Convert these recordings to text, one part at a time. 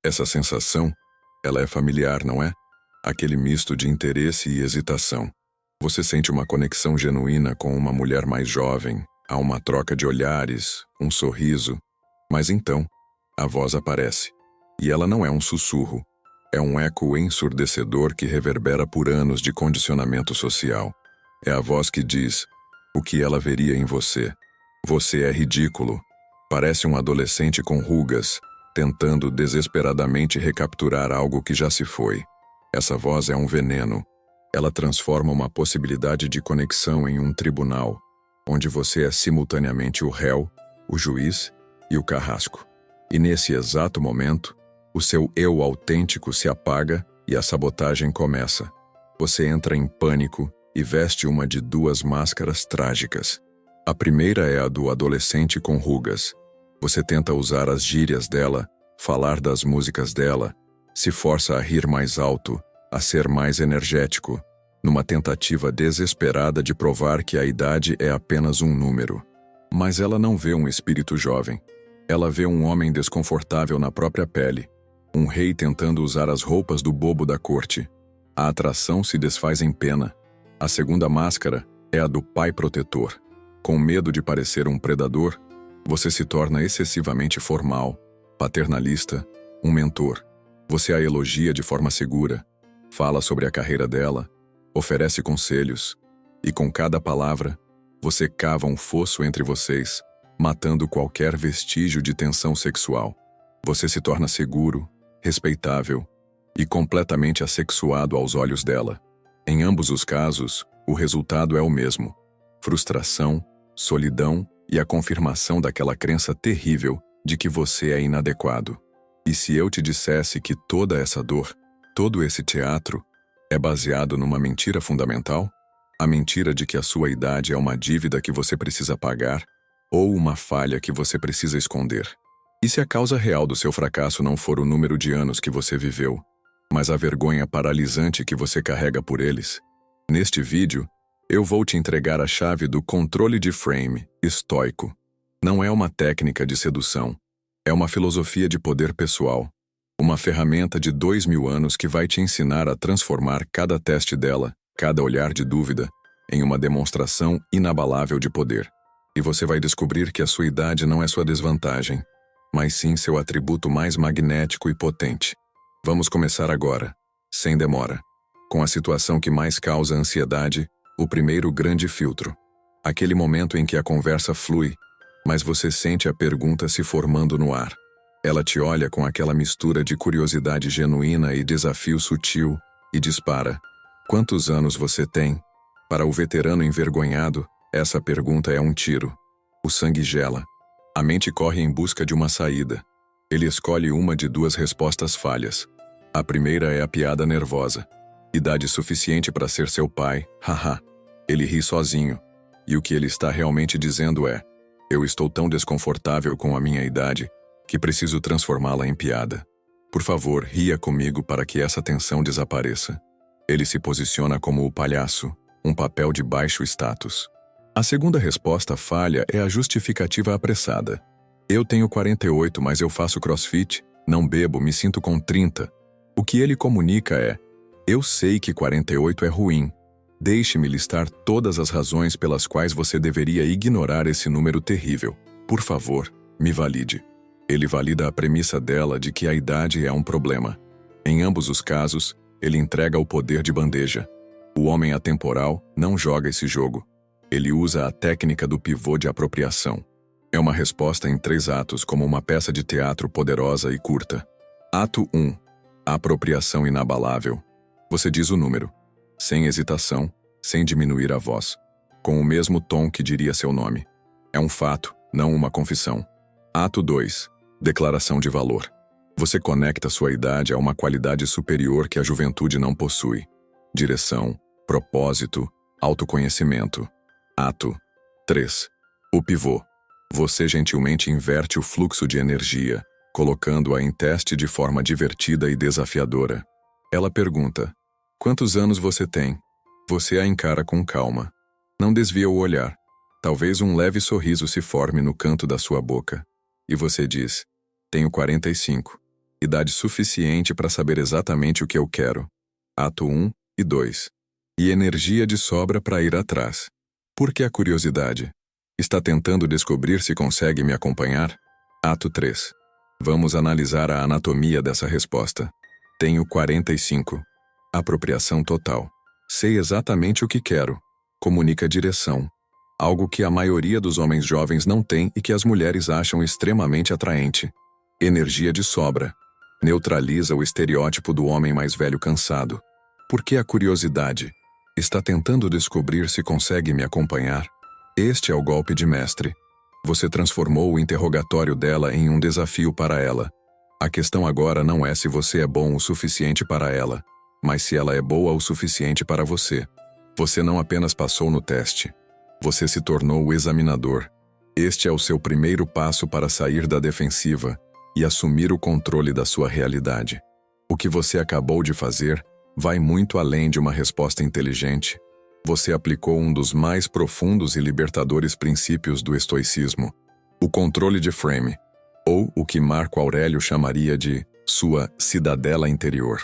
Essa sensação, ela é familiar, não é? Aquele misto de interesse e hesitação. Você sente uma conexão genuína com uma mulher mais jovem, há uma troca de olhares, um sorriso, mas então, a voz aparece. E ela não é um sussurro, é um eco ensurdecedor que reverbera por anos de condicionamento social. É a voz que diz o que ela veria em você. Você é ridículo. Parece um adolescente com rugas, tentando desesperadamente recapturar algo que já se foi. Essa voz é um veneno. Ela transforma uma possibilidade de conexão em um tribunal, onde você é simultaneamente o réu, o juiz e o carrasco. E nesse exato momento, o seu eu autêntico se apaga e a sabotagem começa. Você entra em pânico e veste uma de duas máscaras trágicas. A primeira é a do adolescente com rugas. Você tenta usar as gírias dela, falar das músicas dela, se força a rir mais alto, a ser mais energético, numa tentativa desesperada de provar que a idade é apenas um número. Mas ela não vê um espírito jovem. Ela vê um homem desconfortável na própria pele, um rei tentando usar as roupas do bobo da corte. A atração se desfaz em pena. A segunda máscara é a do pai protetor. Com medo de parecer um predador, você se torna excessivamente formal, paternalista, um mentor. Você a elogia de forma segura, fala sobre a carreira dela, oferece conselhos, e com cada palavra, você cava um fosso entre vocês, matando qualquer vestígio de tensão sexual. Você se torna seguro, respeitável e completamente assexuado aos olhos dela. Em ambos os casos, o resultado é o mesmo: frustração, solidão e a confirmação daquela crença terrível de que você é inadequado. E se eu te dissesse que toda essa dor, todo esse teatro, é baseado numa mentira fundamental? A mentira de que a sua idade é uma dívida que você precisa pagar ou uma falha que você precisa esconder? E se a causa real do seu fracasso não for o número de anos que você viveu, mas a vergonha paralisante que você carrega por eles? Neste vídeo, eu vou te entregar a chave do controle de frame estoico. Não é uma técnica de sedução, é uma filosofia de poder pessoal, uma ferramenta de 2000 anos que vai te ensinar a transformar cada teste dela, cada olhar de dúvida, em uma demonstração inabalável de poder. E você vai descobrir que a sua idade não é sua desvantagem, mas sim seu atributo mais magnético e potente. Vamos começar agora, sem demora, com a situação que mais causa ansiedade, o primeiro grande filtro. Aquele momento em que a conversa flui, mas você sente a pergunta se formando no ar. Ela te olha com aquela mistura de curiosidade genuína e desafio sutil e dispara: quantos anos você tem? Para o veterano envergonhado, essa pergunta é um tiro. O sangue gela. A mente corre em busca de uma saída. Ele escolhe uma de duas respostas falhas. A primeira é a piada nervosa. Idade suficiente para ser seu pai, haha. Ele ri sozinho. E o que ele está realmente dizendo é: eu estou tão desconfortável com a minha idade que preciso transformá-la em piada. Por favor, ria comigo para que essa tensão desapareça. Ele se posiciona como o palhaço, um papel de baixo status. A segunda resposta falha é a justificativa apressada. Eu tenho 48, mas eu faço crossfit, não bebo, me sinto com 30. O que ele comunica é: eu sei que 48 é ruim. Deixe-me listar todas as razões pelas quais você deveria ignorar esse número terrível. Por favor, me valide. Ele valida a premissa dela de que a idade é um problema. Em ambos os casos, ele entrega o poder de bandeja. O homem atemporal não joga esse jogo. Ele usa a técnica do pivô de apropriação. É uma resposta em 3 atos, como uma peça de teatro poderosa e curta. Ato 1. A apropriação inabalável. Você diz o número, sem hesitação, sem diminuir a voz, com o mesmo tom que diria seu nome. É um fato, não uma confissão. Ato 2. Declaração de valor. Você conecta sua idade a uma qualidade superior que a juventude não possui. Direção, propósito, autoconhecimento. Ato 3. O pivô. Você gentilmente inverte o fluxo de energia, colocando-a em teste de forma divertida e desafiadora. Ela pergunta: quantos anos você tem? Você a encara com calma. Não desvia o olhar. Talvez um leve sorriso se forme no canto da sua boca. E você diz: tenho 45. Idade suficiente para saber exatamente o que eu quero. Ato 1 e 2. E energia de sobra para ir atrás. Por que a curiosidade? Está tentando descobrir se consegue me acompanhar? Ato 3. Vamos analisar a anatomia dessa resposta. Tenho 45. Apropriação total. Sei exatamente o que quero. Comunica direção. Algo que a maioria dos homens jovens não tem e que as mulheres acham extremamente atraente. Energia de sobra. Neutraliza o estereótipo do homem mais velho cansado. Por que a curiosidade? Está tentando descobrir se consegue me acompanhar? Este é o golpe de mestre. Você transformou o interrogatório dela em um desafio para ela. A questão agora não é se você é bom o suficiente para ela, mas se ela é boa o suficiente para você. Você não apenas passou no teste. Você se tornou o examinador. Este é o seu primeiro passo para sair da defensiva e assumir o controle da sua realidade. O que você acabou de fazer vai muito além de uma resposta inteligente. Você aplicou um dos mais profundos e libertadores princípios do estoicismo, o controle de frame, ou o que Marco Aurélio chamaria de sua cidadela interior.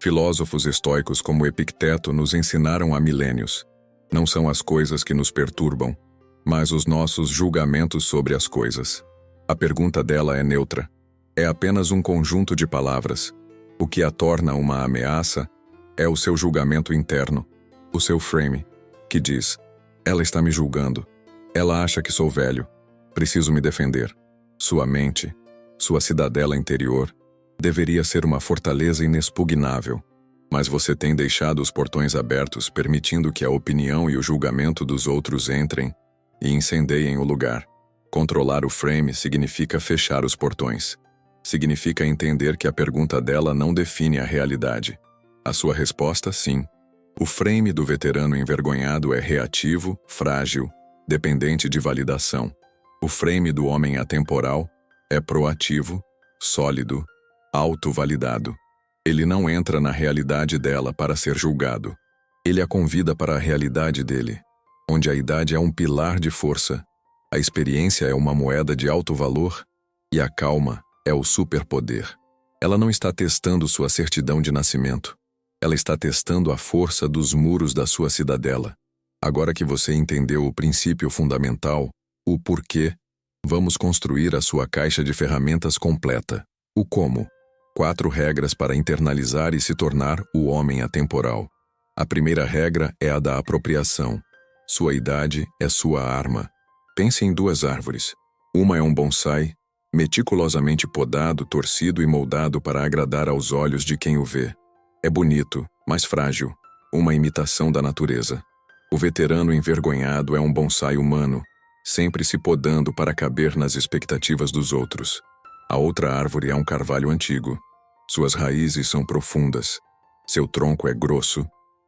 Filósofos estoicos como Epicteto nos ensinaram há milênios. Não são as coisas que nos perturbam, mas os nossos julgamentos sobre as coisas. A pergunta dela é neutra. É apenas um conjunto de palavras. O que a torna uma ameaça é o seu julgamento interno, o seu frame, que diz: ela está me julgando. Ela acha que sou velho. Preciso me defender. Sua mente, sua cidadela interior, deveria ser uma fortaleza inexpugnável. Mas você tem deixado os portões abertos, permitindo que a opinião e o julgamento dos outros entrem e incendeiem o lugar. Controlar o frame significa fechar os portões. Significa entender que a pergunta dela não define a realidade. A sua resposta, sim. O frame do veterano envergonhado é reativo, frágil, dependente de validação. O frame do homem atemporal é proativo, sólido, autovalidado. Ele não entra na realidade dela para ser julgado. Ele a convida para a realidade dele, onde a idade é um pilar de força, a experiência é uma moeda de alto valor e a calma é o superpoder. Ela não está testando sua certidão de nascimento. Ela está testando a força dos muros da sua cidadela. Agora que você entendeu o princípio fundamental, o porquê, vamos construir a sua caixa de ferramentas completa. O como. 4 regras para internalizar e se tornar o homem atemporal. A primeira regra é a da apropriação. Sua idade é sua arma. Pense em 2 árvores. Uma é um bonsai, meticulosamente podado, torcido e moldado para agradar aos olhos de quem o vê. É bonito, mas frágil, uma imitação da natureza. O veterano envergonhado é um bonsai humano, sempre se podando para caber nas expectativas dos outros. A outra árvore é um carvalho antigo. Suas raízes são profundas. Seu tronco é grosso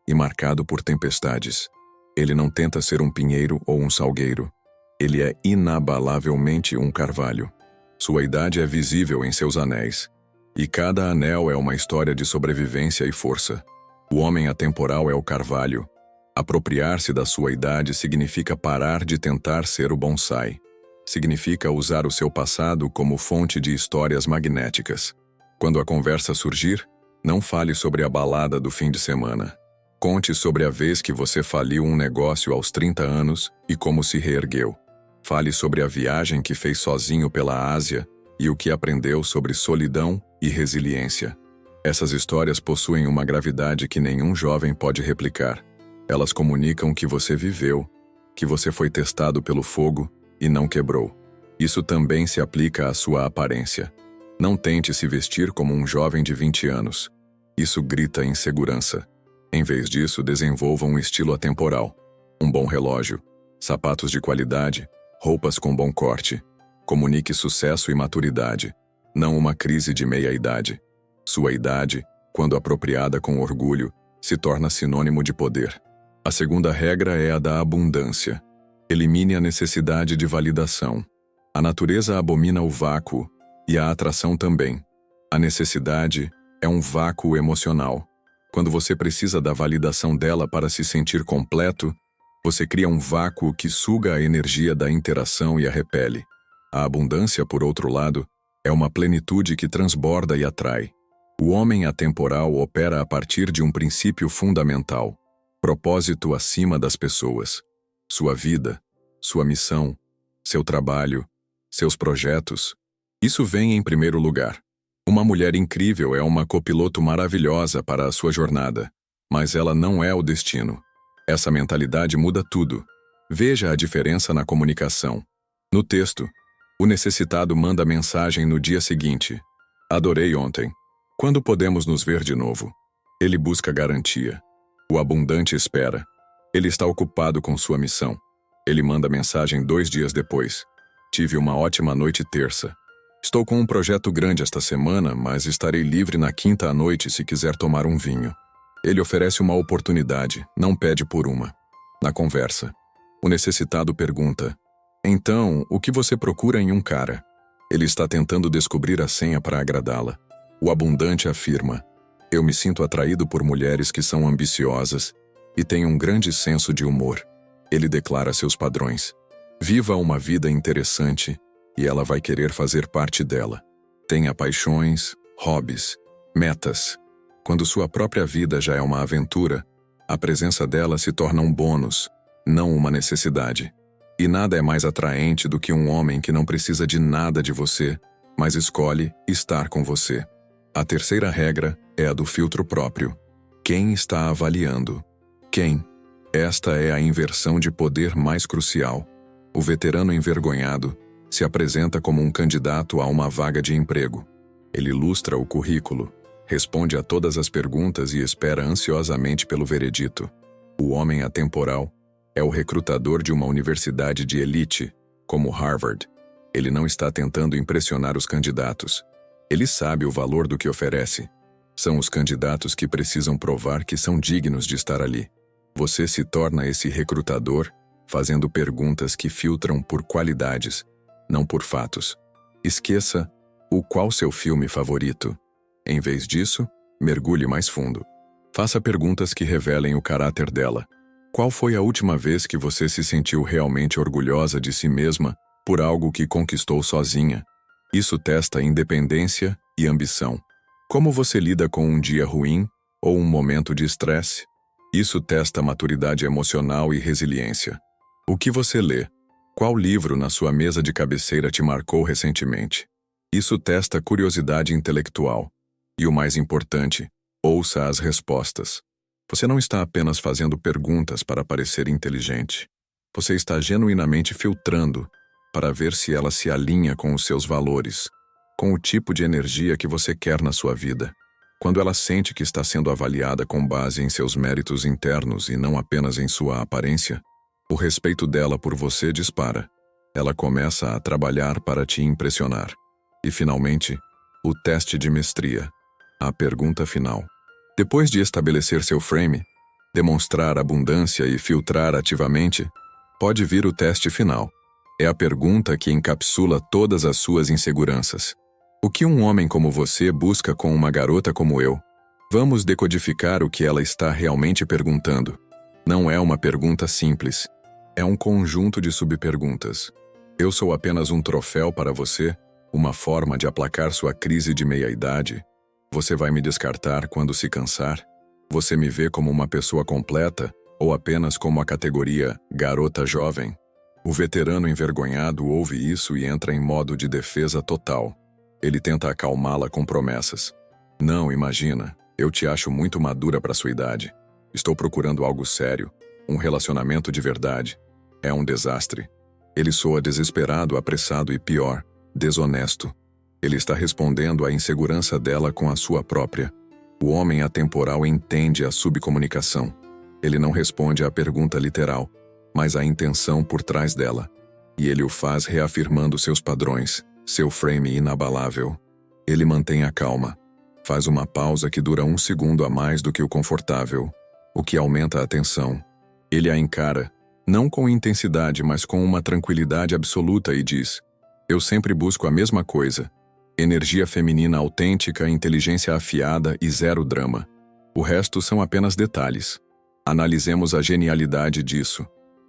e marcado por tempestades. Ele não tenta ser um pinheiro ou um salgueiro. Ele é inabalavelmente um carvalho. Sua idade é visível em seus anéis. E cada anel é uma história de sobrevivência e força. O homem atemporal é o carvalho. Apropriar-se da sua idade significa parar de tentar ser o bonsai. Significa usar o seu passado como fonte de histórias magnéticas. Quando a conversa surgir, não fale sobre a balada do fim de semana. Conte sobre a vez que você faliu um negócio aos 30 anos e como se reergueu. Fale sobre a viagem que fez sozinho pela Ásia e o que aprendeu sobre solidão e resiliência. Essas histórias possuem uma gravidade que nenhum jovem pode replicar. Elas comunicam que você viveu, que você foi testado pelo fogo e não quebrou. Isso também se aplica à sua aparência. Não tente se vestir como um jovem de 20 anos. Isso grita insegurança. Em vez disso, desenvolva um estilo atemporal. Um bom relógio, sapatos de qualidade, roupas com bom corte. Comunique sucesso e maturidade, não uma crise de meia-idade. Sua idade, quando apropriada com orgulho, se torna sinônimo de poder. A segunda regra é a da abundância. Elimine a necessidade de validação. A natureza abomina o vácuo, e a atração também. A necessidade é um vácuo emocional. Quando você precisa da validação dela para se sentir completo, você cria um vácuo que suga a energia da interação e a repele. A abundância, por outro lado, É uma plenitude que transborda e atrai. O homem atemporal opera a partir de um princípio fundamental: propósito acima das pessoas. Sua vida, sua missão, seu trabalho, seus projetos. Isso vem em primeiro lugar. Uma mulher incrível é uma copiloto maravilhosa para a sua jornada, mas ela não é o destino. Essa mentalidade muda tudo. Veja a diferença na comunicação. No texto, o necessitado manda mensagem no dia seguinte: "Adorei ontem. Quando podemos nos ver de novo?" Ele busca garantia. O abundante espera. Ele está ocupado com sua missão. Ele manda mensagem 2 dias depois: "Tive uma ótima noite terça. Estou com um projeto grande esta semana, mas estarei livre na quinta à noite se quiser tomar um vinho." Ele oferece uma oportunidade, não pede por uma. Na conversa, o necessitado pergunta: "Então, o que você procura em um cara?" Ele está tentando descobrir a senha para agradá-la. O abundante afirma: "Eu me sinto atraído por mulheres que são ambiciosas e têm um grande senso de humor." Ele declara seus padrões: "Viva uma vida interessante e ela vai querer fazer parte dela. Tenha paixões, hobbies, metas. Quando sua própria vida já é uma aventura, a presença dela se torna um bônus, não uma necessidade. E nada é mais atraente do que um homem que não precisa de nada de você, mas escolhe estar com você." A terceira regra é a do filtro próprio. Quem está avaliando? Quem? Esta é a inversão de poder mais crucial. O veterano envergonhado se apresenta como um candidato a uma vaga de emprego. Ele ilustra o currículo, responde a todas as perguntas e espera ansiosamente pelo veredito. O homem atemporal é o recrutador de uma universidade de elite, como Harvard. Ele não está tentando impressionar os candidatos. Ele sabe o valor do que oferece. São os candidatos que precisam provar que são dignos de estar ali. Você se torna esse recrutador fazendo perguntas que filtram por qualidades, não por fatos. Esqueça o qual seu filme favorito. Em vez disso, mergulhe mais fundo. Faça perguntas que revelem o caráter dela. Qual foi a última vez que você se sentiu realmente orgulhosa de si mesma por algo que conquistou sozinha? Isso testa independência e ambição. Como você lida com um dia ruim ou um momento de estresse? Isso testa maturidade emocional e resiliência. O que você lê? Qual livro na sua mesa de cabeceira te marcou recentemente? Isso testa curiosidade intelectual. E o mais importante, ouça as respostas. Você não está apenas fazendo perguntas para parecer inteligente. Você está genuinamente filtrando para ver se ela se alinha com os seus valores, com o tipo de energia que você quer na sua vida. Quando ela sente que está sendo avaliada com base em seus méritos internos e não apenas em sua aparência, o respeito dela por você dispara. Ela começa a trabalhar para te impressionar. E, finalmente, o teste de mestria. A pergunta final. Depois de estabelecer seu frame, demonstrar abundância e filtrar ativamente, pode vir o teste final. É a pergunta que encapsula todas as suas inseguranças. O que um homem como você busca com uma garota como eu? Vamos decodificar o que ela está realmente perguntando. Não é uma pergunta simples. É um conjunto de subperguntas. Eu sou apenas um troféu para você? Uma forma de aplacar sua crise de meia-idade? Você vai me descartar quando se cansar? Você me vê como uma pessoa completa ou apenas como a categoria garota jovem? O veterano envergonhado ouve isso e entra em modo de defesa total. Ele tenta acalmá-la com promessas. Não, imagina, eu te acho muito madura para sua idade. Estou procurando algo sério, um relacionamento de verdade. É um desastre. Ele soa desesperado, apressado e pior, desonesto. Ele está respondendo à insegurança dela com a sua própria. O homem atemporal entende a subcomunicação. Ele não responde à pergunta literal, mas à intenção por trás dela. E ele o faz reafirmando seus padrões, seu frame inabalável. Ele mantém a calma. Faz uma pausa que dura 1 segundo a mais do que o confortável, o que aumenta a tensão. Ele a encara, não com intensidade, mas com uma tranquilidade absoluta e diz: "Eu sempre busco a mesma coisa. Energia feminina autêntica, inteligência afiada e zero drama. O resto são apenas detalhes. Analisemos a genialidade disso.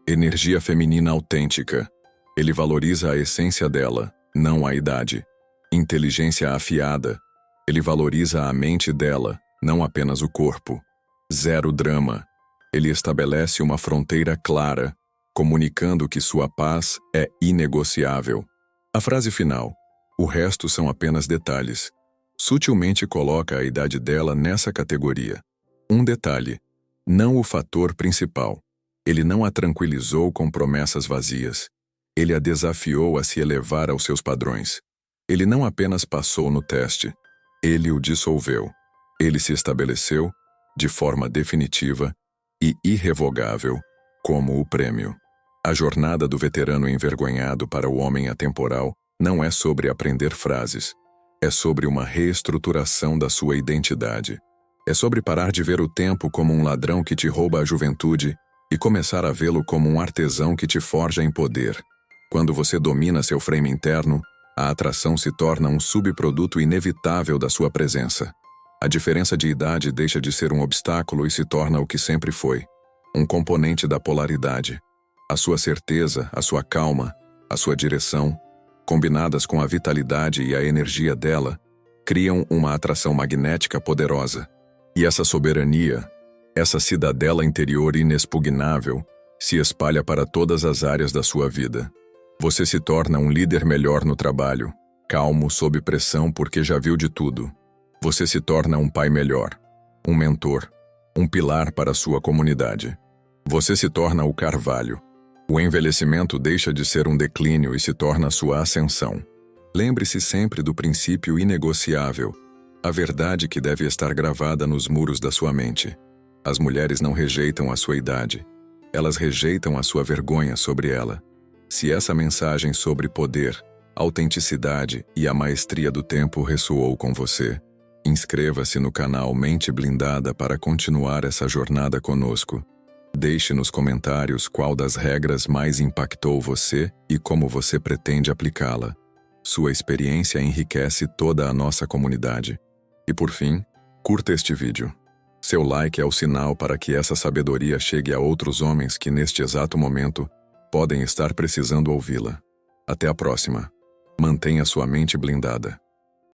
Energia feminina autêntica. Ele valoriza a essência dela, não a idade. Inteligência afiada. Ele valoriza a mente dela, não apenas o corpo. Zero drama. Ele estabelece uma fronteira clara, comunicando que sua paz é inegociável. A frase final, o resto são apenas detalhes, sutilmente coloca a idade dela nessa categoria. Um detalhe, não o fator principal. Ele não a tranquilizou com promessas vazias. Ele a desafiou a se elevar aos seus padrões. Ele não apenas passou no teste, ele o dissolveu. Ele se estabeleceu, de forma definitiva e irrevogável, como o prêmio. A jornada do veterano envergonhado para o homem atemporal não é sobre aprender frases. É sobre uma reestruturação da sua identidade. É sobre parar de ver o tempo como um ladrão que te rouba a juventude e começar a vê-lo como um artesão que te forja em poder. Quando você domina seu frame interno, a atração se torna um subproduto inevitável da sua presença. A diferença de idade deixa de ser um obstáculo e se torna o que sempre foi, um componente da polaridade. A sua certeza, a sua calma, a sua direção, combinadas com a vitalidade e a energia dela, criam uma atração magnética poderosa. E essa soberania, essa cidadela interior inexpugnável, se espalha para todas as áreas da sua vida. Você se torna um líder melhor no trabalho, calmo sob pressão porque já viu de tudo. Você se torna um pai melhor, um mentor, um pilar para a sua comunidade. Você se torna o carvalho. O envelhecimento deixa de ser um declínio e se torna a sua ascensão. Lembre-se sempre do princípio inegociável, a verdade que deve estar gravada nos muros da sua mente. As mulheres não rejeitam a sua idade, elas rejeitam a sua vergonha sobre ela. Se essa mensagem sobre poder, autenticidade e a maestria do tempo ressoou com você, inscreva-se no canal Mente Blindada para continuar essa jornada conosco. Deixe nos comentários qual das regras mais impactou você e como você pretende aplicá-la. Sua experiência enriquece toda a nossa comunidade. E por fim, curta este vídeo. Seu like é o sinal para que essa sabedoria chegue a outros homens que neste exato momento podem estar precisando ouvi-la. Até a próxima. Mantenha sua mente blindada.